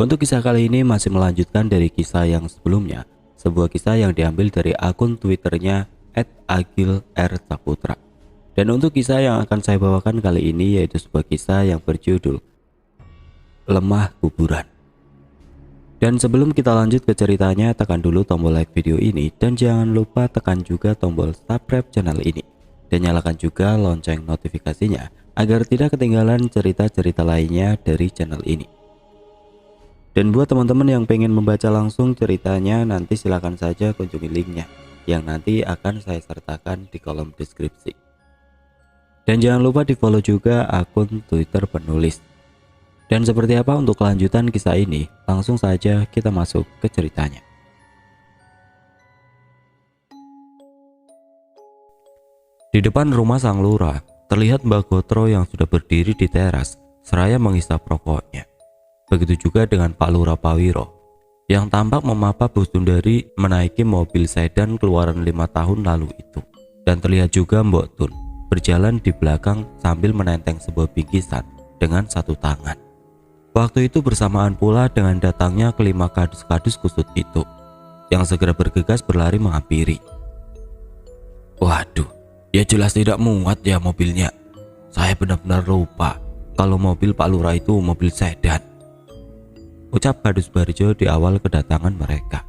Untuk kisah kali ini masih melanjutkan dari kisah yang sebelumnya, sebuah kisah yang diambil dari akun Twitternya @agilrsaputra. Dan untuk kisah yang akan saya bawakan kali ini yaitu sebuah kisah yang berjudul Lemah Kuburan. Dan sebelum kita lanjut ke ceritanya, tekan dulu tombol like video ini dan jangan lupa tekan juga tombol subscribe channel ini. Dan nyalakan juga lonceng notifikasinya agar tidak ketinggalan cerita-cerita lainnya dari channel ini. Dan buat teman-teman yang pengen membaca langsung ceritanya, nanti silakan saja kunjungi linknya yang nanti akan saya sertakan di kolom deskripsi. Dan jangan lupa di follow juga akun Twitter penulis. Dan seperti apa untuk kelanjutan kisah ini, langsung saja kita masuk ke ceritanya. Di depan rumah sang lurah, terlihat Mbak Gotro yang sudah berdiri di teras seraya menghisap rokoknya. Begitu juga dengan Pak Lurah Pawiro yang tampak memapa Bu Sundari menaiki mobil sedan keluaran 5 tahun lalu itu. Dan terlihat juga Mbok Tun berjalan di belakang sambil menenteng sebuah bingkisan dengan satu tangan. Waktu itu bersamaan pula dengan datangnya kelima kadus-kadus kusut itu yang segera bergegas berlari menghampiri. Waduh, ya jelas tidak muat ya mobilnya. Saya benar-benar lupa kalau mobil Pak Lurah itu mobil sedan, ucap Kadus Barjo di awal kedatangan mereka,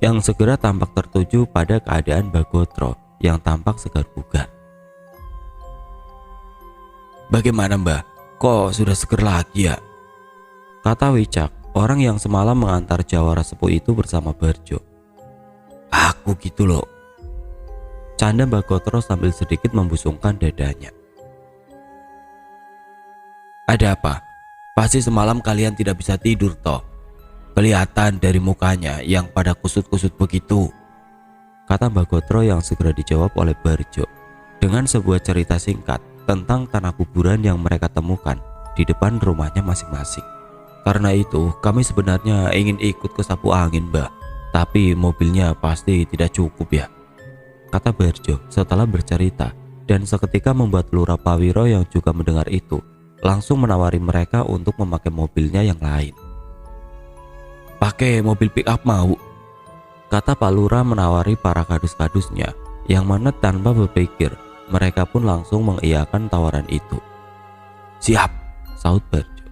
yang segera tampak tertuju pada keadaan Mbak Gotro yang tampak segar bugar. Bagaimana Mbak? Kok sudah seger lagi ya? Kata Wicak, orang yang semalam mengantar jawara sepuh itu bersama Barjo. Aku gitu loh, canda Mbak Gotro sambil sedikit membusungkan dadanya. Ada apa? Pasti semalam kalian tidak bisa tidur toh. Kelihatan dari mukanya yang pada kusut-kusut begitu, kata Mbak Gotro yang segera dijawab oleh Barjo dengan sebuah cerita singkat tentang tanah kuburan yang mereka temukan di depan rumahnya masing-masing. Karena itu kami sebenarnya ingin ikut ke sapu angin Mbak, tapi mobilnya pasti tidak cukup ya, kata Barjo setelah bercerita. Dan seketika membuat Lurah Pawiro yang juga mendengar itu langsung menawari mereka untuk memakai mobilnya yang lain. Pakai mobil pick up mau, kata Pak Lurah menawari para kadus-kadusnya, yang mana tanpa berpikir mereka pun langsung mengiyakan tawaran itu. Siap, sahut Barjo.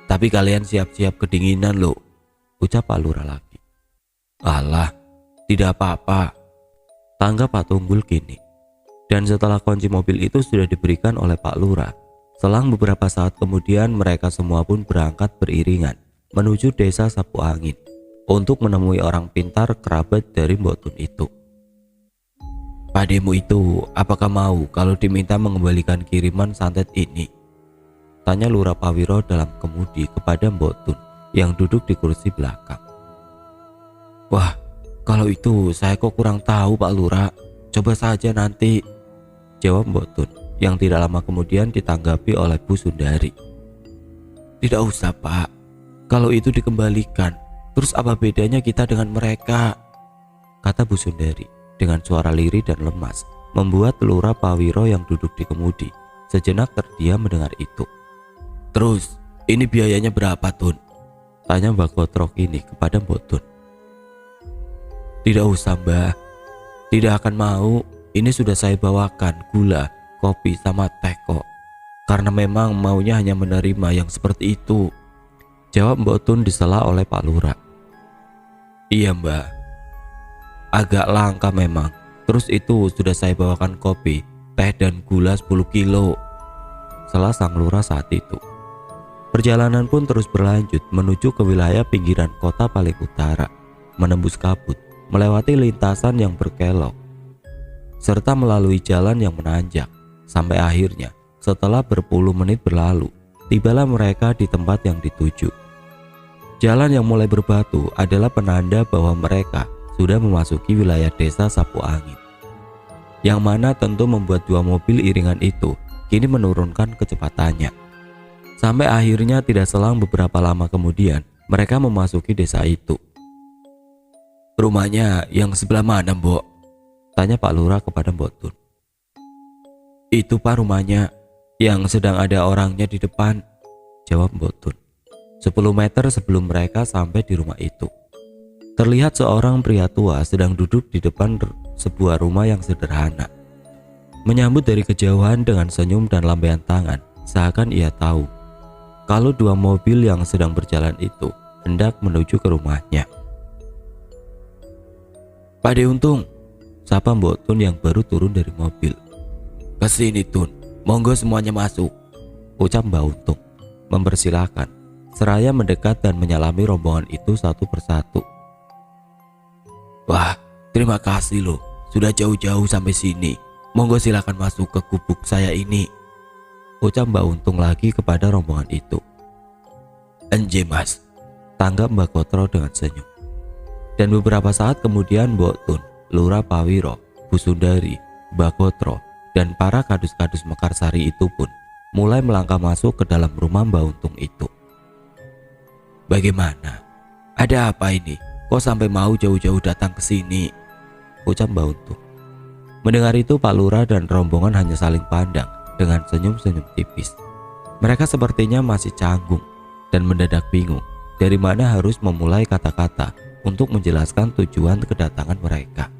Tapi kalian siap-siap kedinginan loh, ucap Pak Lurah lagi. Alah, tidak apa-apa, tanggap Pak Tunggul kini. Dan setelah kunci mobil itu sudah diberikan oleh Pak Lurah, selang beberapa saat kemudian mereka semua pun berangkat beriringan menuju desa Sapu Angin untuk menemui orang pintar kerabat dari Mbok Tun itu. Pademu itu apakah mau kalau diminta mengembalikan kiriman santet ini? Tanya Lurah Pawiro dalam kemudi kepada Mbok Tun yang duduk di kursi belakang. Wah, kalau itu saya kok kurang tahu Pak Lurah, coba saja nanti, jawab Mbok Tun yang tidak lama kemudian ditanggapi oleh Bu Sundari. Tidak usah Pak, kalau itu dikembalikan, terus apa bedanya kita dengan mereka, kata Bu Sundari dengan suara lirih dan lemas, membuat Lurah Pawiro yang duduk di kemudi sejenak terdiam mendengar itu. Terus ini biayanya berapa Tun? Tanya Mbak Gotro ini kepada Mbok Tun. Tidak usah Mbak, tidak akan mau, ini sudah saya bawakan gula, kopi sama teh kok. Karena memang maunya hanya menerima yang seperti itu, jawab Mbok Tun disela oleh Pak Lurah. Iya Mbak, agak langka memang. Terus itu sudah saya bawakan kopi, teh dan gula 10 kilo, sela sang lurah saat itu. Perjalanan pun terus berlanjut menuju ke wilayah pinggiran kota paling utara, menembus kabut, melewati lintasan yang berkelok, serta melalui jalan yang menanjak, sampai akhirnya setelah berpuluh menit berlalu, tibalah mereka di tempat yang dituju. Jalan yang mulai berbatu adalah penanda bahwa mereka sudah memasuki wilayah desa Sapu Angin, yang mana tentu membuat dua mobil iringan itu kini menurunkan kecepatannya. Sampai akhirnya tidak selang beberapa lama kemudian mereka memasuki desa itu. Rumahnya yang sebelah mana Mbok? Tanya Pak Lurah kepada Mbok Tun. Itu Pak rumahnya, yang sedang ada orangnya di depan, jawab Mbok Tun. 10 meter sebelum mereka sampai di rumah itu, terlihat seorang pria tua sedang duduk di depan sebuah rumah yang sederhana. Menyambut dari kejauhan dengan senyum dan lambaian tangan, seakan ia tahu kalau dua mobil yang sedang berjalan itu hendak menuju ke rumahnya. "Pade Untung," sapa Mbok Tun yang baru turun dari mobil. "Kesini Tun, monggo semuanya masuk," ucap Mbak Untung mempersilahkan, seraya mendekat dan menyalami rombongan itu satu persatu. "Wah, terima kasih loh, sudah jauh-jauh sampai sini. Monggo silakan masuk ke gubuk saya ini," ucap Mbak Untung lagi kepada rombongan itu. "Enje Mas," tanggap Mbak Gotro dengan senyum. Dan beberapa saat kemudian Mbok Tun, Lurah Pawiro, Bu Sundari, Mbak Gotro, dan para kadus-kadus Mekarsari itu pun mulai melangkah masuk ke dalam rumah Mbak Untung itu. "Bagaimana? Ada apa ini? Kok sampai mau jauh-jauh datang ke sini?" ucap Mbak Untung. Mendengar itu Pak Lurah dan rombongan hanya saling pandang dengan senyum-senyum tipis. Mereka sepertinya masih canggung dan mendadak bingung dari mana harus memulai kata-kata untuk menjelaskan tujuan kedatangan mereka.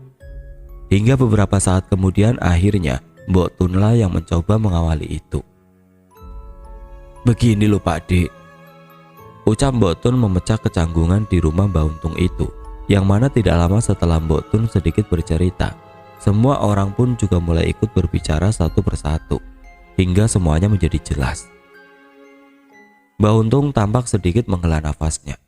Hingga beberapa saat kemudian akhirnya Mbok Tunlah yang mencoba mengawali itu. "Begini loh Pak Dek," ucap Mbok Tun memecah kecanggungan di rumah Mbak Untung itu, yang mana tidak lama setelah Mbok Tun sedikit bercerita, semua orang pun juga mulai ikut berbicara satu persatu, hingga semuanya menjadi jelas. Mbak Untung tampak sedikit menghela nafasnya.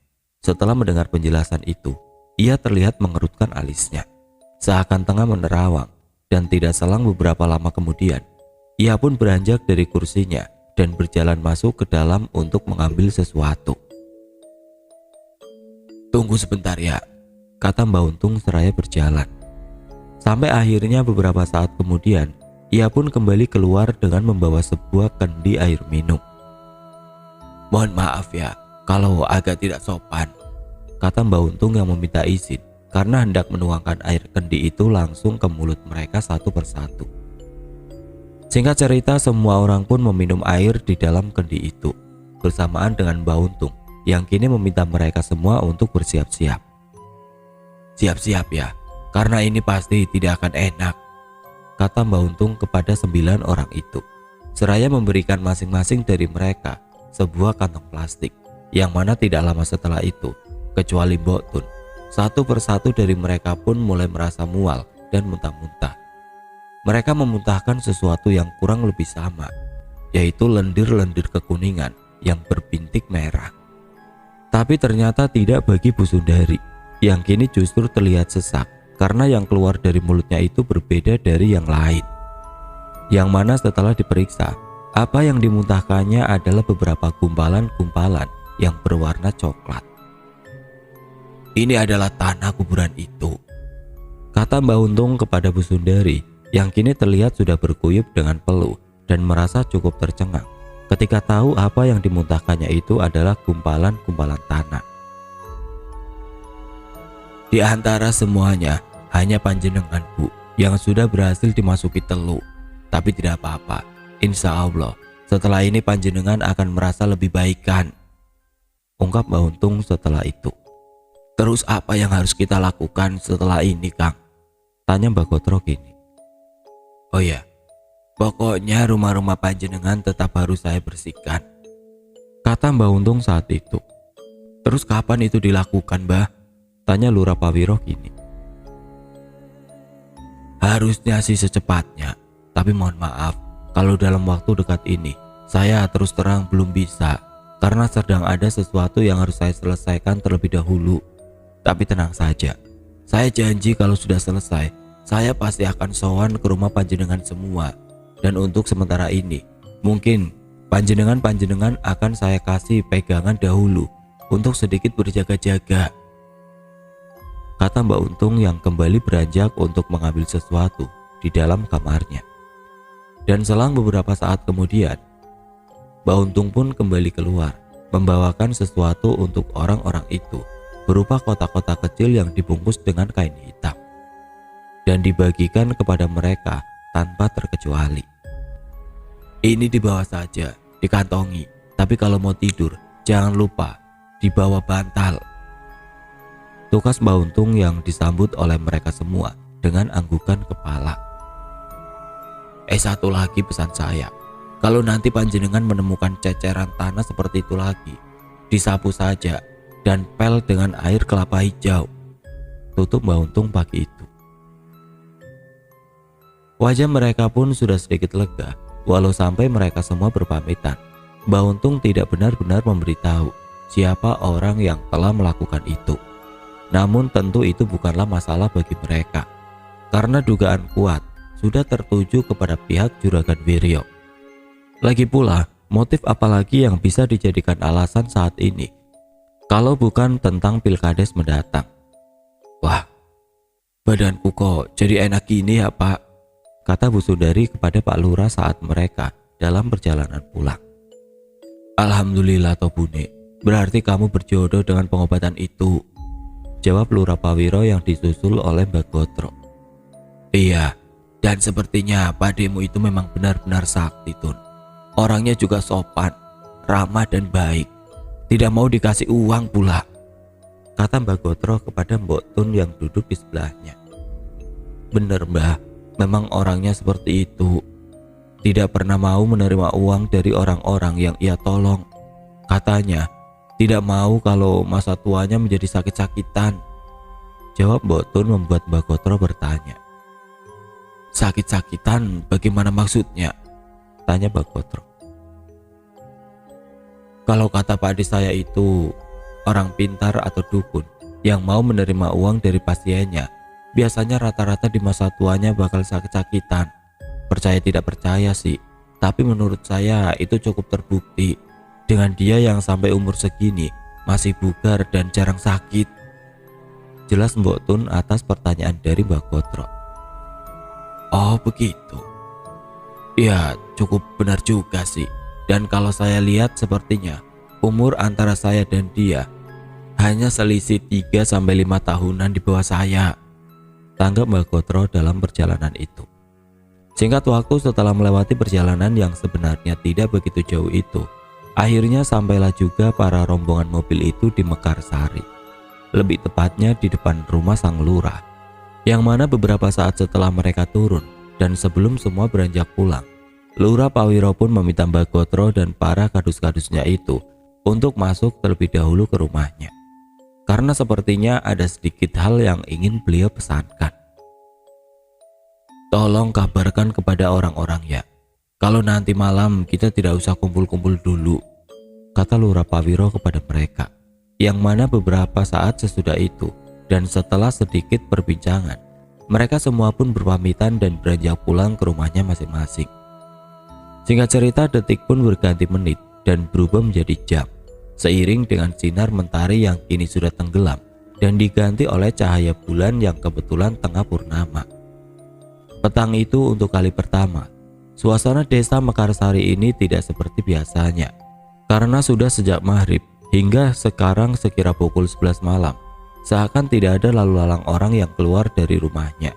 Setelah mendengar penjelasan itu, ia terlihat mengerutkan alisnya, seakan tengah menerawang, dan tidak selang beberapa lama kemudian, ia pun beranjak dari kursinya dan berjalan masuk ke dalam untuk mengambil sesuatu. "Tunggu sebentar ya," kata Mbak Untung seraya berjalan. Sampai akhirnya beberapa saat kemudian, ia pun kembali keluar dengan membawa sebuah kendi air minum. "Mohon maaf ya, kalau agak tidak sopan," kata Mbak Untung yang meminta izin karena hendak menuangkan air kendi itu langsung ke mulut mereka satu persatu. Singkat cerita, semua orang pun meminum air di dalam kendi itu, bersamaan dengan Mbak Untung yang kini meminta mereka semua untuk bersiap-siap. "Siap-siap ya, karena ini pasti tidak akan enak," kata Mbak Untung kepada 9 orang itu, seraya memberikan masing-masing dari mereka sebuah kantong plastik, yang mana tidak lama setelah itu, kecuali Mbok Tun, satu persatu dari mereka pun mulai merasa mual dan muntah-muntah. Mereka memuntahkan sesuatu yang kurang lebih sama, yaitu lendir-lendir kekuningan yang berbintik merah. Tapi ternyata tidak bagi Bu Sundari, yang kini justru terlihat sesak karena yang keluar dari mulutnya itu berbeda dari yang lain. Yang mana setelah diperiksa, apa yang dimuntahkannya adalah beberapa gumpalan-gumpalan yang berwarna coklat. "Ini adalah tanah kuburan itu," kata Mbak Untung kepada Bu Sundari yang kini terlihat sudah berkuyup dengan peluh dan merasa cukup tercengang ketika tahu apa yang dimuntahkannya itu adalah gumpalan-gumpalan tanah. "Di antara semuanya hanya panjenengan Bu yang sudah berhasil dimasuki teluk, tapi tidak apa-apa. Insya Allah setelah ini panjenengan akan merasa lebih baik kan?" ungkap Mbak Untung setelah itu. "Terus apa yang harus kita lakukan setelah ini Kang?" tanya Mbak Gotro gini. "Oh ya, pokoknya rumah-rumah panjenengan tetap harus saya bersihkan," kata Mbak Untung saat itu. "Terus kapan itu dilakukan Mbah?" tanya Lurah Pawiro gini. "Harusnya sih secepatnya, tapi mohon maaf kalau dalam waktu dekat ini saya terus terang belum bisa, karena sedang ada sesuatu yang harus saya selesaikan terlebih dahulu. Tapi tenang saja, saya janji kalau sudah selesai, saya pasti akan sowan ke rumah panjenengan semua. Dan untuk sementara ini, mungkin panjenengan akan saya kasih pegangan dahulu untuk sedikit berjaga-jaga," kata Mbak Untung yang kembali beranjak untuk mengambil sesuatu di dalam kamarnya. Dan selang beberapa saat kemudian, Mbak Untung pun kembali keluar membawakan sesuatu untuk orang-orang itu, berupa kotak-kotak kecil yang dibungkus dengan kain hitam dan dibagikan kepada mereka tanpa terkecuali. "Ini dibawa saja, dikantongi, tapi kalau mau tidur jangan lupa di bawah bantal. Tukas Mbah Untung yang disambut oleh mereka semua dengan anggukan kepala. Satu lagi pesan saya, kalau nanti panjenengan menemukan ceceran tanah seperti itu lagi, disapu saja dan pel dengan air kelapa hijau, tutup Mbah Untung pagi itu. Wajah mereka pun sudah sedikit lega, walau sampai mereka semua berpamitan. Mbah Untung tidak benar-benar memberitahu siapa orang yang telah melakukan itu. Namun tentu itu bukanlah masalah bagi mereka, karena dugaan kuat sudah tertuju kepada pihak Juragan Wiryo. Lagi pula, motif apalagi yang bisa dijadikan alasan saat ini, kalau bukan tentang pilkades mendatang. Wah, badanku kok jadi enak gini ya Pak, kata Bu Sundari kepada Pak Lurah saat mereka dalam perjalanan pulang. Alhamdulillah toh Bune, berarti kamu berjodoh dengan pengobatan itu, jawab Lurah Pawiro yang disusul oleh Mbak Gotro. Iya, dan sepertinya pademu itu memang benar-benar sakti Tun. Orangnya juga sopan, ramah dan baik. Tidak mau dikasih uang pula, kata Mbak Gotro kepada Mbok Tun yang duduk di sebelahnya. Bener Mbah, memang orangnya seperti itu. Tidak pernah mau menerima uang dari orang-orang yang ia tolong. Katanya tidak mau kalau masa tuanya menjadi sakit-sakitan, jawab Mbok Tun membuat Mbak Gotro bertanya. Sakit-sakitan bagaimana maksudnya? Tanya Mbak Gotro. Kalau kata Pak Ade saya itu orang pintar atau dukun yang mau menerima uang dari pasiennya, biasanya rata-rata di masa tuanya bakal sakit-sakitan. Percaya tidak percaya sih, tapi menurut saya itu cukup terbukti. Dengan dia yang sampai umur segini masih bugar dan jarang sakit, jelas Mbok Tun atas pertanyaan dari Mbak Gotro. Oh begitu. Ya cukup benar juga sih. Dan kalau saya lihat sepertinya umur antara saya dan dia hanya selisih 3-5 tahunan di bawah saya, tanggap Mbak Gotro dalam perjalanan itu. Singkat waktu setelah melewati perjalanan yang sebenarnya tidak begitu jauh itu, akhirnya sampailah juga para rombongan mobil itu di Mekarsari. Lebih tepatnya di depan rumah sang lurah, yang mana beberapa saat setelah mereka turun dan sebelum semua beranjak pulang, Lurah Pawiro pun meminta Mbak Gotro dan para kadus-kadusnya itu untuk masuk terlebih dahulu ke rumahnya, karena sepertinya ada sedikit hal yang ingin beliau pesankan. Tolong kabarkan kepada orang-orang ya, kalau nanti malam kita tidak usah kumpul-kumpul dulu, kata Lurah Pawiro kepada mereka, yang mana beberapa saat sesudah itu dan setelah sedikit perbincangan, mereka semua pun berpamitan dan beranjak pulang ke rumahnya masing-masing. Singkat cerita, detik pun berganti menit dan berubah menjadi jam, seiring dengan sinar mentari yang kini sudah tenggelam dan diganti oleh cahaya bulan yang kebetulan tengah purnama. Petang itu untuk kali pertama, suasana desa Mekarsari ini tidak seperti biasanya, karena sudah sejak maghrib hingga sekarang sekira pukul 11 malam, seakan tidak ada lalu lalang orang yang keluar dari rumahnya.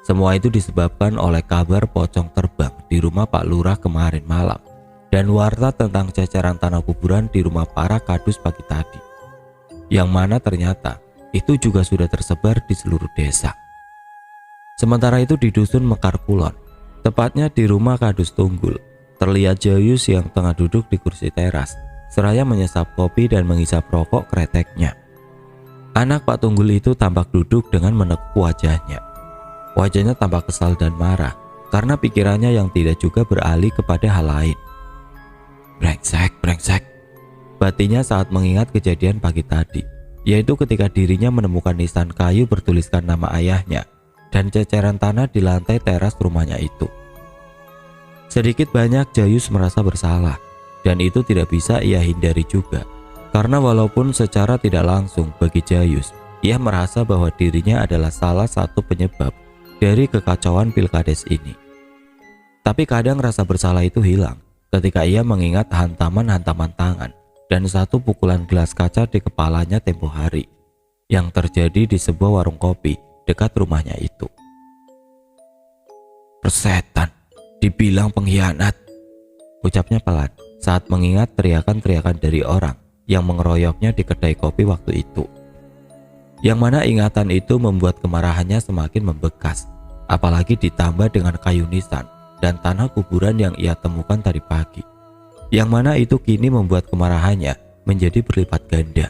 Semua itu disebabkan oleh kabar pocong terbang di rumah Pak Lurah kemarin malam dan warta tentang ceceran tanah kuburan di rumah para kadus pagi tadi, yang mana ternyata itu juga sudah tersebar di seluruh desa. Sementara itu di dusun Mekar Kulon, tepatnya di rumah Kadus Tunggul, terlihat Jayus yang tengah duduk di kursi teras seraya menyesap kopi dan menghisap rokok kreteknya. Anak Pak Tunggul itu tampak duduk dengan menekuk wajahnya. Wajahnya tampak kesal dan marah karena pikirannya yang tidak juga beralih kepada hal lain. Brengsek, batinnya saat mengingat kejadian pagi tadi, yaitu ketika dirinya menemukan nisan kayu bertuliskan nama ayahnya dan ceceran tanah di lantai teras rumahnya itu. Sedikit banyak Jayus merasa bersalah, dan itu tidak bisa ia hindari juga, karena walaupun secara tidak langsung bagi Jayus, ia merasa bahwa dirinya adalah salah satu penyebab dari kekacauan pilkades ini. Tapi kadang rasa bersalah itu hilang ketika ia mengingat hantaman-hantaman tangan dan satu pukulan gelas kaca di kepalanya tempo hari yang terjadi di sebuah warung kopi dekat rumahnya itu. Persetan, dibilang pengkhianat, ucapnya pelan saat mengingat teriakan-teriakan dari orang yang mengeroyoknya di kedai kopi waktu itu. Yang mana ingatan itu membuat kemarahannya semakin membekas, apalagi ditambah dengan kayu nisan dan tanah kuburan yang ia temukan tadi pagi. Yang mana itu kini membuat kemarahannya menjadi berlipat ganda.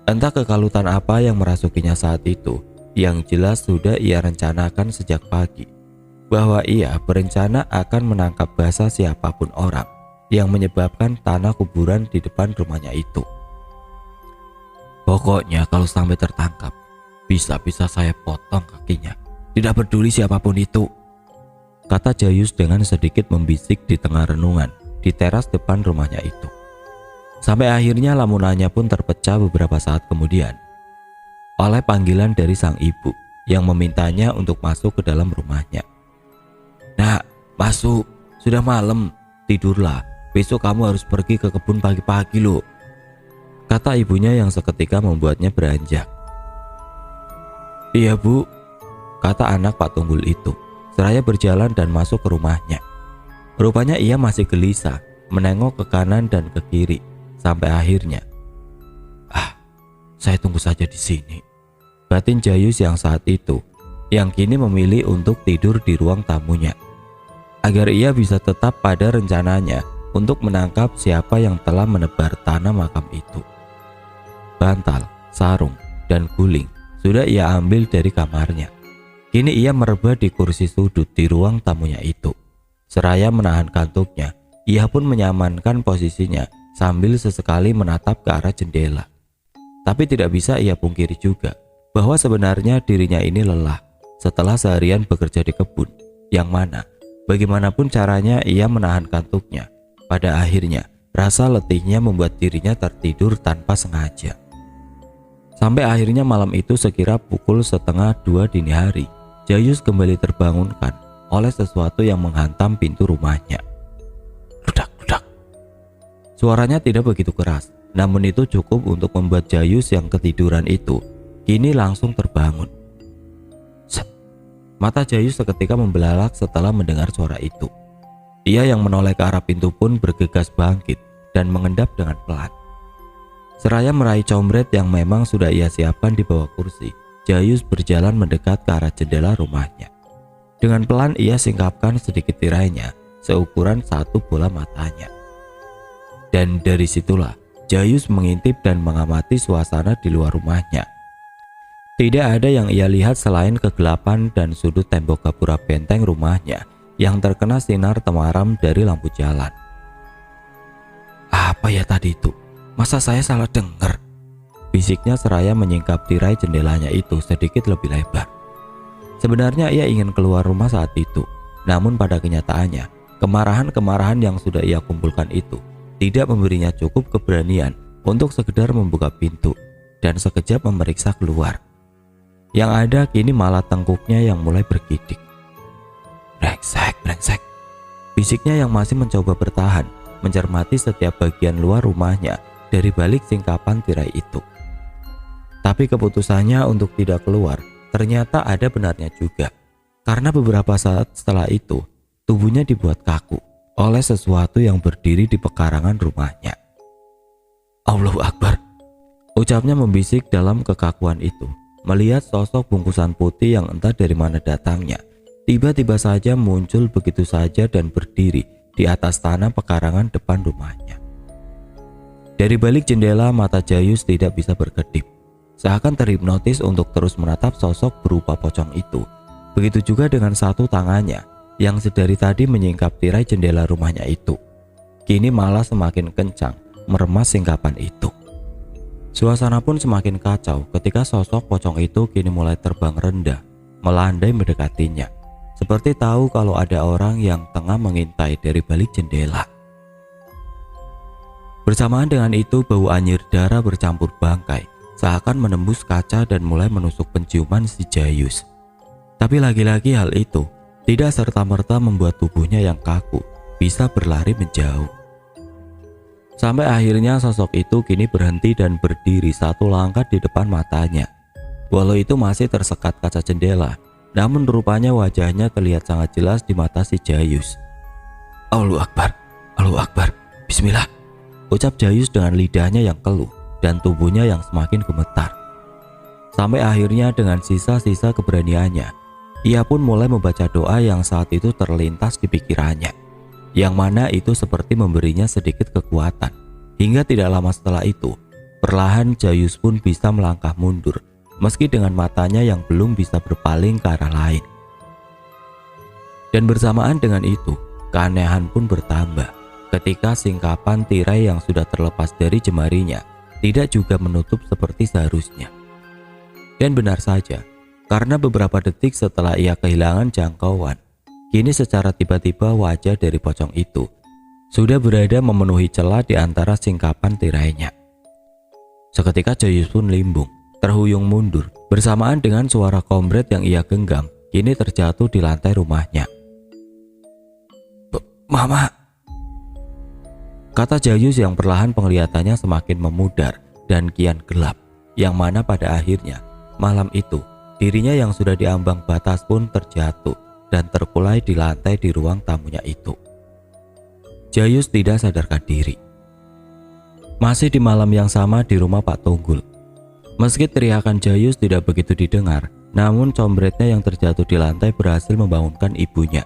Entah kekalutan apa yang merasukinya saat itu, yang jelas sudah ia rencanakan sejak pagi, bahwa ia berencana akan menangkap basah siapapun orang yang menyebabkan tanah kuburan di depan rumahnya itu. Pokoknya kalau sampai tertangkap, bisa-bisa saya potong kakinya, tidak peduli siapapun itu, kata Jayus dengan sedikit membisik di tengah renungan di teras depan rumahnya itu. Sampai akhirnya lamunannya pun terpecah beberapa saat kemudian oleh panggilan dari sang ibu yang memintanya untuk masuk ke dalam rumahnya. "Nak, masuk, sudah malam, tidurlah, besok kamu harus pergi ke kebun pagi-pagi loh," kata ibunya yang seketika membuatnya beranjak. "Iya Bu," kata anak Pak Tunggul itu, seraya berjalan dan masuk ke rumahnya. Rupanya ia masih gelisah, menengok ke kanan dan ke kiri, sampai akhirnya, saya tunggu saja di sini," batin Jayus yang saat itu, yang kini memilih untuk tidur di ruang tamunya, agar ia bisa tetap pada rencananya untuk menangkap siapa yang telah menebar tanah makam itu. Bantal, sarung, dan guling sudah ia ambil dari kamarnya. Kini ia merebah di kursi sudut di ruang tamunya itu. Seraya menahan kantuknya, ia pun menyamankan posisinya sambil sesekali menatap ke arah jendela. Tapi tidak bisa ia pungkiri juga bahwa sebenarnya dirinya ini lelah setelah seharian bekerja di kebun, yang mana bagaimanapun caranya ia menahan kantuknya. Pada akhirnya rasa letihnya membuat dirinya tertidur tanpa sengaja. Sampai akhirnya malam itu sekira pukul 1:30 dini hari, Jayus kembali terbangunkan oleh sesuatu yang menghantam pintu rumahnya. Ludak-ludak. Suaranya tidak begitu keras, namun itu cukup untuk membuat Jayus yang ketiduran itu kini langsung terbangun. Set. Mata Jayus seketika membelalak setelah mendengar suara itu. Ia yang menoleh ke arah pintu pun bergegas bangkit dan mengendap dengan pelan. Seraya meraih combret yang memang sudah ia siapkan di bawah kursi, Jayus berjalan mendekat ke arah jendela rumahnya. Dengan pelan ia singkapkan sedikit tirainya seukuran satu bola matanya. Dan dari situlah Jayus mengintip dan mengamati suasana di luar rumahnya. Tidak ada yang ia lihat selain kegelapan dan sudut tembok gapura benteng rumahnya yang terkena sinar temaram dari lampu jalan. "Apa ya tadi itu? Masa saya salah dengar?" bisiknya seraya menyingkap tirai jendelanya itu sedikit lebih lebar. Sebenarnya ia ingin keluar rumah saat itu, namun pada kenyataannya kemarahan-kemarahan yang sudah ia kumpulkan itu tidak memberinya cukup keberanian untuk sekedar membuka pintu dan sekejap memeriksa keluar. Yang ada kini malah tengkuknya yang mulai bergidik. Brengsek, brengsek, bisiknya yang masih mencoba bertahan mencermati setiap bagian luar rumahnya dari balik singkapan tirai itu. Tapi keputusannya untuk tidak keluar ternyata ada benarnya juga, karena beberapa saat setelah itu tubuhnya dibuat kaku oleh sesuatu yang berdiri di pekarangan rumahnya. "Allahu Akbar," ucapnya membisik dalam kekakuan itu, melihat sosok bungkusan putih yang entah dari mana datangnya tiba-tiba saja muncul begitu saja dan berdiri di atas tanah pekarangan depan rumahnya. Dari balik jendela mata Jayus tidak bisa berkedip, seakan terhipnotis untuk terus menatap sosok berupa pocong itu. Begitu juga dengan satu tangannya yang sedari tadi menyingkap tirai jendela rumahnya itu, kini malah semakin kencang meremas singkapan itu. Suasana pun semakin kacau ketika sosok pocong itu kini mulai terbang rendah, melandai mendekatinya, seperti tahu kalau ada orang yang tengah mengintai dari balik jendela. Bersamaan dengan itu bau anyir darah bercampur bangkai seakan menembus kaca dan mulai menusuk penciuman si Jayus. Tapi lagi-lagi hal itu tidak serta-merta membuat tubuhnya yang kaku bisa berlari menjauh. Sampai akhirnya sosok itu kini berhenti dan berdiri satu langkah di depan matanya. Walau itu masih tersekat kaca jendela, namun rupanya wajahnya terlihat sangat jelas di mata si Jayus. "Allahu Akbar, Allahu Akbar, Bismillah," ucap Jayus dengan lidahnya yang keluh dan tubuhnya yang semakin gemetar. Sampai akhirnya dengan sisa-sisa keberaniannya, ia pun mulai membaca doa yang saat itu terlintas di pikirannya, yang mana itu seperti memberinya sedikit kekuatan. Hingga tidak lama setelah itu, perlahan Jayus pun bisa melangkah mundur, meski dengan matanya yang belum bisa berpaling ke arah lain. Dan bersamaan dengan itu, keanehan pun bertambah ketika singkapan tirai yang sudah terlepas dari jemarinya tidak juga menutup seperti seharusnya. Dan benar saja, karena beberapa detik setelah ia kehilangan jangkauan, kini secara tiba-tiba wajah dari pocong itu sudah berada memenuhi celah di antara singkapan tirainya. Seketika Jayus pun limbung, terhuyung mundur, bersamaan dengan suara komret yang ia genggam kini terjatuh di lantai rumahnya. "Mama," kata Jayus yang perlahan penglihatannya semakin memudar dan kian gelap, yang mana pada akhirnya malam itu dirinya yang sudah diambang batas pun terjatuh dan terkulai di lantai di ruang tamunya itu. Jayus tidak sadarkan diri. Masih di malam yang sama di rumah Pak Tunggul. Meski teriakan Jayus tidak begitu didengar, namun combretnya yang terjatuh di lantai berhasil membangunkan ibunya.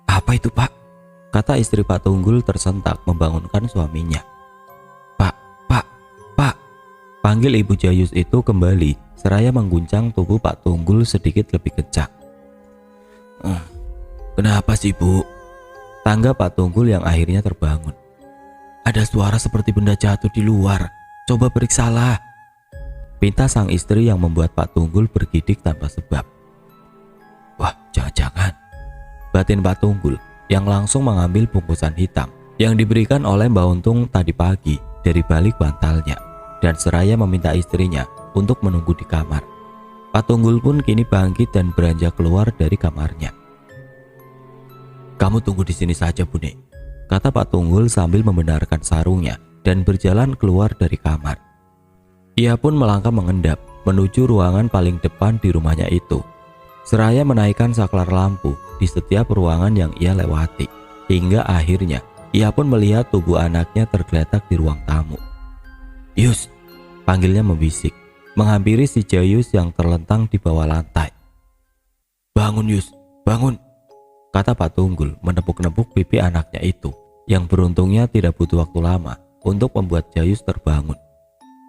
"Apa itu, Pak?" kata istri Pak Tunggul tersentak membangunkan suaminya. Pak, panggil ibu Jayus itu kembali seraya mengguncang tubuh Pak Tunggul sedikit lebih kencang. "Kenapa sih, Bu?" tangga Pak Tunggul yang akhirnya terbangun. "Ada suara seperti benda jatuh di luar. Coba periksalah," pinta sang istri yang membuat Pak Tunggul bergidik tanpa sebab. "Wah, jangan-jangan," batin Pak Tunggul yang langsung mengambil bungkusan hitam yang diberikan oleh Mbak Untung tadi pagi dari balik bantalnya dan seraya meminta istrinya untuk menunggu di kamar. Pak Tunggul pun kini bangkit dan beranjak keluar dari kamarnya. "Kamu tunggu di sini saja, Bune," kata Pak Tunggul sambil membenarkan sarungnya dan berjalan keluar dari kamar. Ia pun melangkah mengendap menuju ruangan paling depan di rumahnya itu, seraya menaikkan saklar lampu di setiap ruangan yang ia lewati, hingga akhirnya ia pun melihat tubuh anaknya tergeletak di ruang tamu. "Yus," panggilnya membisik, menghampiri si Jayus yang terlentang di bawah lantai. "Bangun, Yus, bangun," kata Pak Tunggul menepuk-nepuk pipi anaknya itu, yang beruntungnya tidak butuh waktu lama untuk membuat Jayus terbangun.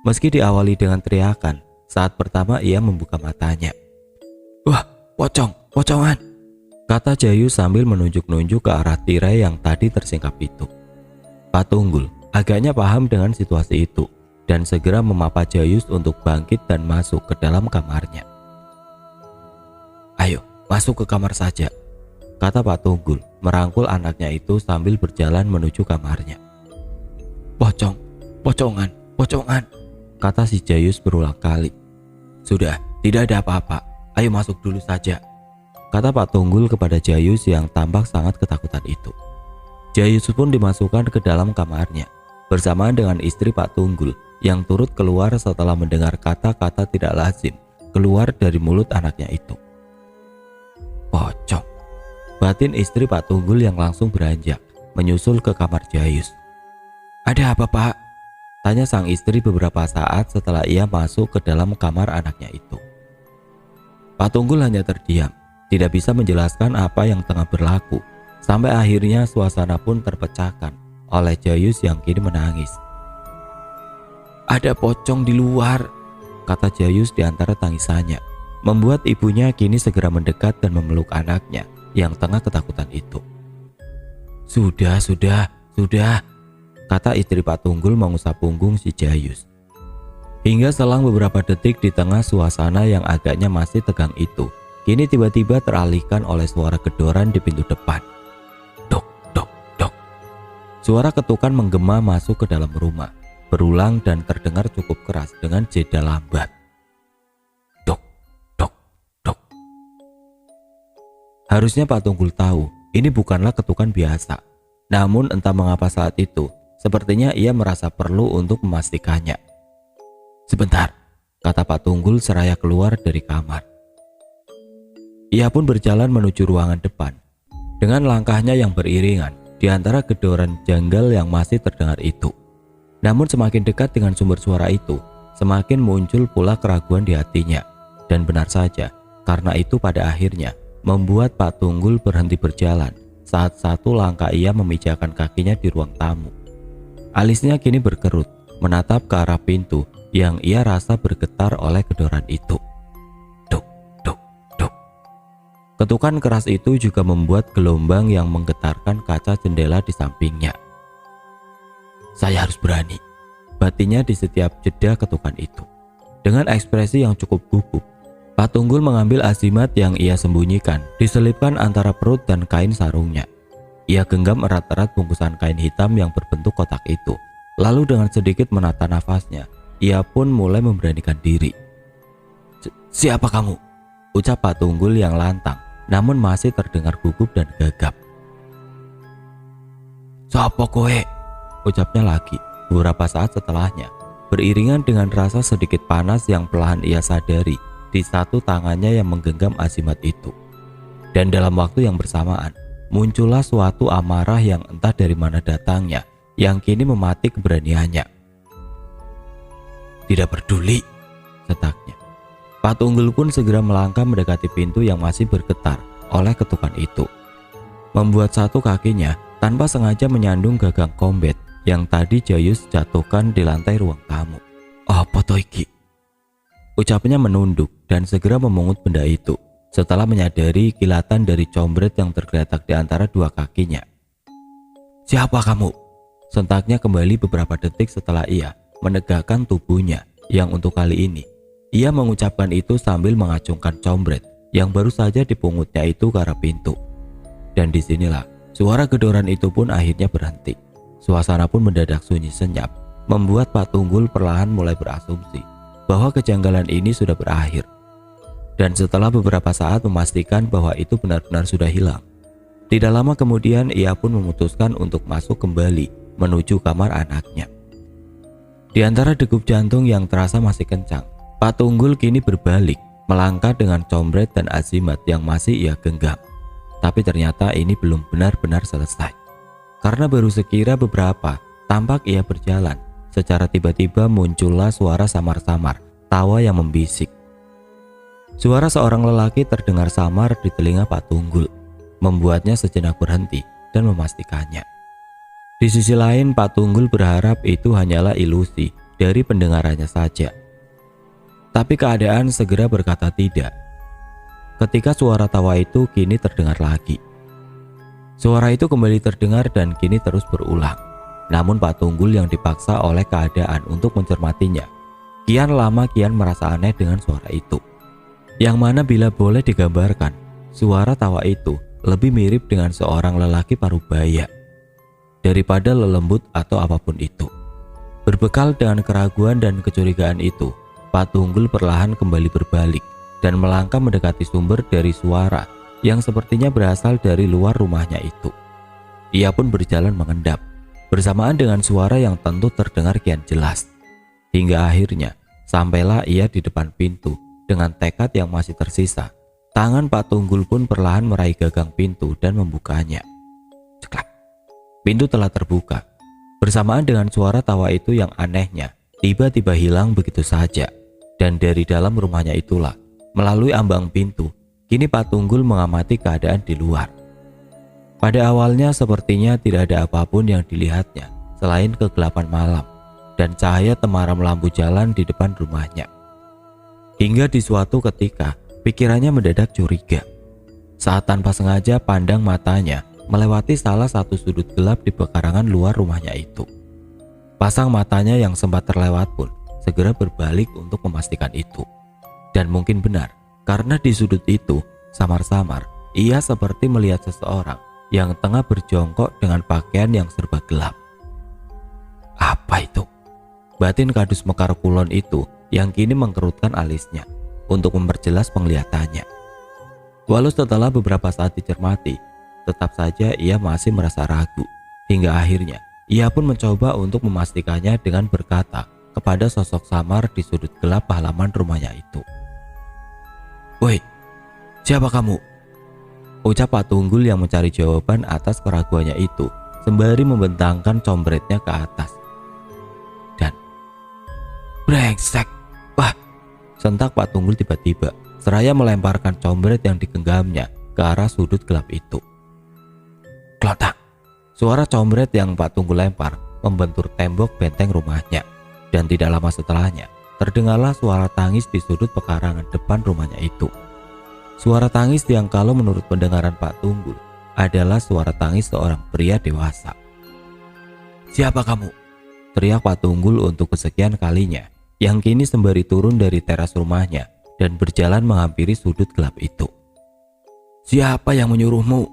Meski diawali dengan teriakan saat pertama ia membuka matanya. "Wah, pocongan," kata Jayus sambil menunjuk-nunjuk ke arah tirai yang tadi tersingkap itu. Pak Tunggul agaknya paham dengan situasi itu dan segera memapa Jayus untuk bangkit dan masuk ke dalam kamarnya. "Ayo, masuk ke kamar saja," kata Pak Tunggul merangkul anaknya itu sambil berjalan menuju kamarnya. Pocongan," kata si Jayus berulang kali. "Sudah, tidak ada apa-apa. Ayo masuk dulu saja," kata Pak Tunggul kepada Jayus yang tampak sangat ketakutan itu. Jayus pun dimasukkan ke dalam kamarnya bersamaan dengan istri Pak Tunggul yang turut keluar setelah mendengar kata-kata tidak lazim keluar dari mulut anaknya itu. "Pocong," batin istri Pak Tunggul yang langsung beranjak menyusul ke kamar Jayus. "Ada apa, Pak?" tanya sang istri beberapa saat setelah ia masuk ke dalam kamar anaknya itu. Pak Tunggul hanya terdiam, tidak bisa menjelaskan apa yang tengah berlaku, sampai akhirnya suasana pun terpecahkan oleh Jayus yang kini menangis. "Ada pocong di luar," kata Jayus di antara tangisannya, membuat ibunya kini segera mendekat dan memeluk anaknya yang tengah ketakutan itu. Sudah, kata istri Pak Tunggul mengusap punggung si Jayus. Hingga selang beberapa detik di tengah suasana yang agaknya masih tegang itu, kini tiba-tiba teralihkan oleh suara gedoran di pintu depan. Dok, dok, dok. Suara ketukan menggema masuk ke dalam rumah, berulang dan terdengar cukup keras dengan jeda lambat. Dok, dok, dok. Harusnya Pak Tunggul tahu ini bukanlah ketukan biasa. Namun entah mengapa saat itu, sepertinya ia merasa perlu untuk memastikannya. Sebentar, kata Pak Tunggul seraya keluar dari kamar. Ia pun berjalan menuju ruangan depan. Dengan langkahnya yang beriringan, di antara gedoran janggal yang masih terdengar itu. Namun semakin dekat dengan sumber suara itu, semakin muncul pula keraguan di hatinya. Dan benar saja, karena itu pada akhirnya membuat Pak Tunggul berhenti berjalan saat satu langkah ia memijakan kakinya di ruang tamu. Alisnya kini berkerut, menatap ke arah pintu yang ia rasa bergetar oleh gedoran itu. Duk, duk, duk. Ketukan keras itu juga membuat gelombang yang menggetarkan kaca jendela di sampingnya. Saya harus berani, batinnya di setiap jeda ketukan itu. Dengan ekspresi yang cukup gugup, Pak Tunggul mengambil azimat yang ia sembunyikan, diselipkan antara perut dan kain sarungnya. Ia genggam erat-erat bungkusan kain hitam yang berbentuk kotak itu. Lalu dengan sedikit menata nafasnya, ia pun mulai memberanikan diri. Siapa kamu? Ucap Pak Tunggul yang lantang, namun masih terdengar gugup dan gagap. Sopo kowe? Ucapnya lagi beberapa saat setelahnya, beriringan dengan rasa sedikit panas yang perlahan ia sadari di satu tangannya yang menggenggam azimat itu. Dan dalam waktu yang bersamaan, muncullah suatu amarah yang entah dari mana datangnya, yang kini mematik keberaniannya. Tidak peduli, setaknya. Pak Tunggul pun segera melangkah mendekati pintu yang masih bergetar oleh ketukan itu. Membuat satu kakinya tanpa sengaja menyandung gagang kombet yang tadi Jayus jatuhkan di lantai ruang tamu. Apa to iki? Ucapnya menunduk dan segera memungut benda itu setelah menyadari kilatan dari combret yang tergeletak di antara dua kakinya. Siapa kamu? Sentaknya kembali beberapa detik setelah ia menegakkan tubuhnya yang untuk kali ini ia mengucapkan itu sambil mengacungkan combret yang baru saja dipungutnya itu ke arah pintu. Dan disinilah suara gedoran itu pun akhirnya berhenti. Suasana pun mendadak sunyi senyap, membuat Pak Tunggul perlahan mulai berasumsi bahwa kejanggalan ini sudah berakhir. Dan setelah beberapa saat memastikan bahwa itu benar-benar sudah hilang, tidak lama kemudian ia pun memutuskan untuk masuk kembali menuju kamar anaknya. Di antara degup jantung yang terasa masih kencang, Pak Tunggul kini berbalik, melangkah dengan combret dan azimat yang masih ia genggam. Tapi ternyata ini belum benar-benar selesai. Karena baru sekira beberapa, tampak ia berjalan, secara tiba-tiba muncullah suara samar-samar, tawa yang membisik. Suara seorang lelaki terdengar samar di telinga Pak Tunggul, membuatnya sejenak berhenti dan memastikannya. Di sisi lain, Pak Tunggul berharap itu hanyalah ilusi dari pendengarannya saja. Tapi keadaan segera berkata tidak. Ketika suara tawa itu kini terdengar lagi. Suara itu kembali terdengar dan kini terus berulang. Namun Pak Tunggul yang dipaksa oleh keadaan untuk mencermatinya, kian lama kian merasa aneh dengan suara itu. Yang mana bila boleh digambarkan, suara tawa itu lebih mirip dengan seorang lelaki parubaya daripada lelembut atau apapun itu. Berbekal dengan keraguan dan kecurigaan itu, Pak Tunggul perlahan kembali berbalik dan melangkah mendekati sumber dari suara yang sepertinya berasal dari luar rumahnya itu. Ia pun berjalan mengendap, bersamaan dengan suara yang tentu terdengar kian jelas. Hingga akhirnya, sampailah ia di depan pintu. Dengan tekad yang masih tersisa, tangan Pak Tunggul pun perlahan meraih gagang pintu dan membukanya. Ceklak. Pintu telah terbuka. Bersamaan dengan suara tawa itu yang anehnya tiba-tiba hilang begitu saja. Dan dari dalam rumahnya itulah, melalui ambang pintu, kini Pak Tunggul mengamati keadaan di luar. Pada awalnya sepertinya tidak ada apapun yang dilihatnya selain kegelapan malam dan cahaya temaram lampu jalan di depan rumahnya. Hingga di suatu ketika, pikirannya mendadak curiga. Saat tanpa sengaja pandang matanya melewati salah satu sudut gelap di pekarangan luar rumahnya itu. Pasang matanya yang sempat terlewat pun segera berbalik untuk memastikan itu. Dan mungkin benar, karena di sudut itu, samar-samar, ia seperti melihat seseorang yang tengah berjongkok dengan pakaian yang serba gelap. Apa itu? Batin kadus mekar kulon itu yang kini mengkerutkan alisnya untuk memperjelas penglihatannya. Walau setelah beberapa saat dicermati, tetap saja ia masih merasa ragu. Hingga akhirnya, ia pun mencoba untuk memastikannya dengan berkata kepada sosok samar di sudut gelap halaman rumahnya itu. Woi, siapa kamu? Ucap Pak Tunggul yang mencari jawaban atas keraguannya itu sembari membentangkan combretnya ke atas. Dan brengsek, wah, sentak Pak Tunggul tiba-tiba seraya melemparkan combret yang digenggamnya ke arah sudut gelap itu. Klotak, suara combret yang Pak Tunggul lempar membentur tembok benteng rumahnya, dan tidak lama setelahnya terdengarlah suara tangis di sudut pekarangan depan rumahnya itu. Suara tangis yang kalau menurut pendengaran Pak Tunggul adalah suara tangis seorang pria dewasa. Siapa kamu? Teriak Pak Tunggul untuk kesekian kalinya, yang kini sembari turun dari teras rumahnya dan berjalan menghampiri sudut gelap itu. Siapa yang menyuruhmu?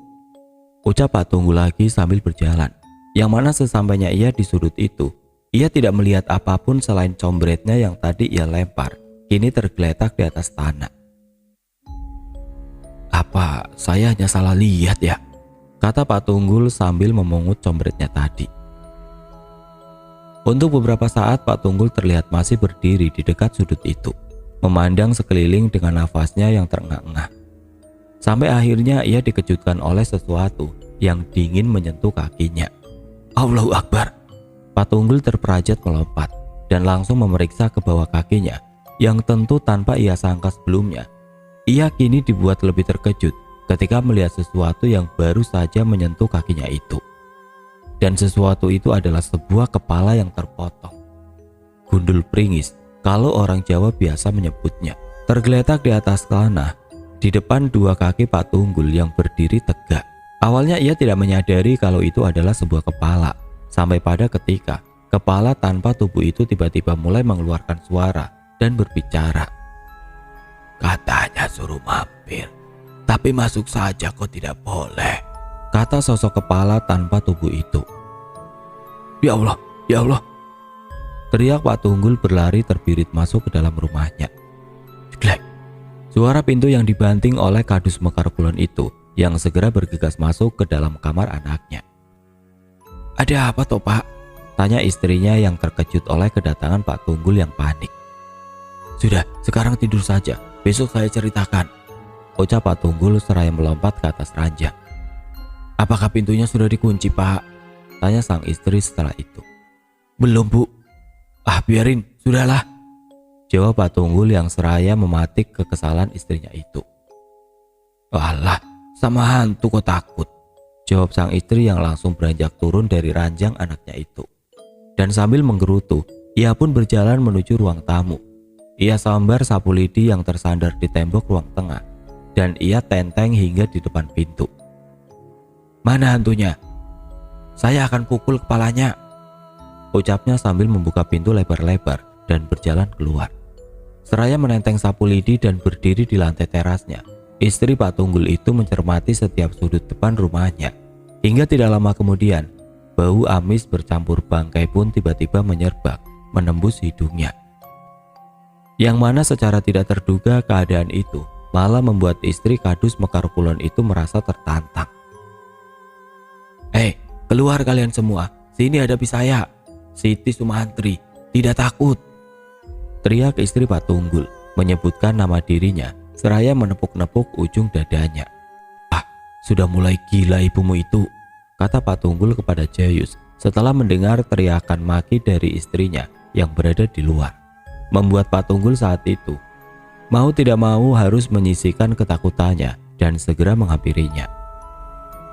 Ucap Pak Tunggul lagi sambil berjalan, yang mana sesampainya ia di sudut itu, ia tidak melihat apapun selain combretnya yang tadi ia lempar, kini tergeletak di atas tanah. Apa saya hanya salah lihat ya? Kata Pak Tunggul sambil memungut combretnya tadi. Untuk beberapa saat Pak Tunggul terlihat masih berdiri di dekat sudut itu, memandang sekeliling dengan nafasnya yang terengah-engah. Sampai akhirnya ia dikejutkan oleh sesuatu yang dingin menyentuh kakinya. Allahu Akbar! Pak Tunggul terperajat melompat dan langsung memeriksa ke bawah kakinya, yang tentu tanpa ia sangka sebelumnya. Ia kini dibuat lebih terkejut ketika melihat sesuatu yang baru saja menyentuh kakinya itu. Dan sesuatu itu adalah sebuah kepala yang terpotong. Gundul pringis, kalau orang Jawa biasa menyebutnya, tergeletak di atas tanah di depan dua kaki Pak Tunggul yang berdiri tegak. Awalnya ia tidak menyadari kalau itu adalah sebuah kepala, sampai pada ketika kepala tanpa tubuh itu tiba-tiba mulai mengeluarkan suara dan berbicara. Katanya suruh mampir, tapi masuk saja kok tidak boleh, kata sosok kepala tanpa tubuh itu. Ya Allah, ya Allah! Teriak Pak Tunggul berlari terbirit masuk ke dalam rumahnya. Jeglek! Suara pintu yang dibanting oleh Kadus Mekar Kulon itu yang segera bergegas masuk ke dalam kamar anaknya. Ada apa toh Pak? Tanya istrinya yang terkejut oleh kedatangan Pak Tunggul yang panik. Sudah, sekarang tidur saja, besok saya ceritakan, ucap Pak Tunggul seraya melompat ke atas ranjang. Apakah pintunya sudah dikunci Pak? Tanya sang istri setelah itu. Belum Bu. Ah biarin, sudahlah, jawab Pak Tunggul yang seraya mematik kekesalan istrinya itu. Alah, sama hantu kok takut, jawab sang istri yang langsung beranjak turun dari ranjang anaknya itu. Dan sambil menggerutu, ia pun berjalan menuju ruang tamu. Ia sambar sapu lidi yang tersandar di tembok ruang tengah, dan ia tenteng hingga di depan pintu. Mana hantunya? Saya akan pukul kepalanya, ucapnya sambil membuka pintu lebar-lebar dan berjalan keluar. Seraya menenteng sapu lidi dan berdiri di lantai terasnya, istri Pak Tunggul itu mencermati setiap sudut depan rumahnya. Hingga tidak lama kemudian, bau amis bercampur bangkai pun tiba-tiba menyerbak, menembus hidungnya. Yang mana secara tidak terduga keadaan itu malah membuat istri Kadus Mekar Kulon itu merasa tertantang. Hei, keluar kalian semua, sini hadapi saya, Siti Sumantri, tidak takut, teriak istri Pak Tunggul menyebutkan nama dirinya seraya menepuk-nepuk ujung dadanya. Ah, sudah mulai gila ibumu itu, kata Pak Tunggul kepada Jayus setelah mendengar teriakan maki dari istrinya yang berada di luar. Membuat Pak Tunggul saat itu mau tidak mau harus menyisihkan ketakutannya dan segera menghampirinya.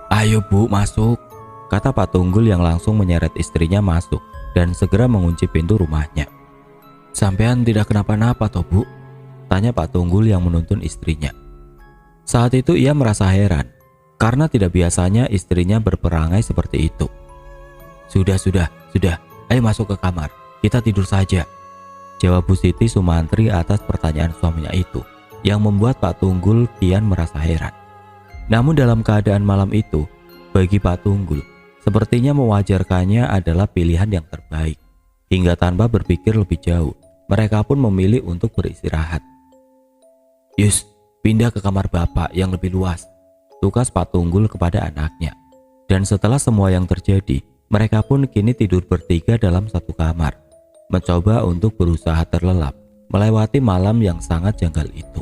Ayo Bu, masuk, kata Pak Tunggul yang langsung menyeret istrinya masuk dan segera mengunci pintu rumahnya. Sampean tidak kenapa-napa toh Bu? Tanya Pak Tunggul yang menuntun istrinya. Saat itu ia merasa heran karena tidak biasanya istrinya berperangai seperti itu. Sudah, ayo masuk ke kamar, kita tidur saja, jawab Bu Siti Sumantri atas pertanyaan suaminya itu, yang membuat Pak Tunggul kian merasa heran. Namun dalam keadaan malam itu, bagi Pak Tunggul, sepertinya mewajarkannya adalah pilihan yang terbaik. Hingga tanpa berpikir lebih jauh, mereka pun memilih untuk beristirahat. Yus, pindah ke kamar bapak yang lebih luas, tugas Pak Tunggul kepada anaknya. Dan setelah semua yang terjadi, mereka pun kini tidur bertiga dalam satu kamar, mencoba untuk berusaha terlelap melewati malam yang sangat janggal itu.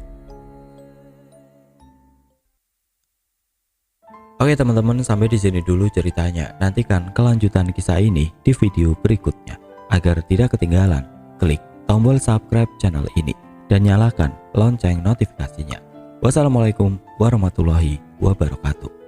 Oke teman-teman, sampai di sini dulu ceritanya. Nantikan kelanjutan kisah ini di video berikutnya. Agar tidak ketinggalan, klik tombol subscribe channel ini dan nyalakan lonceng notifikasinya. Wassalamualaikum warahmatullahi wabarakatuh.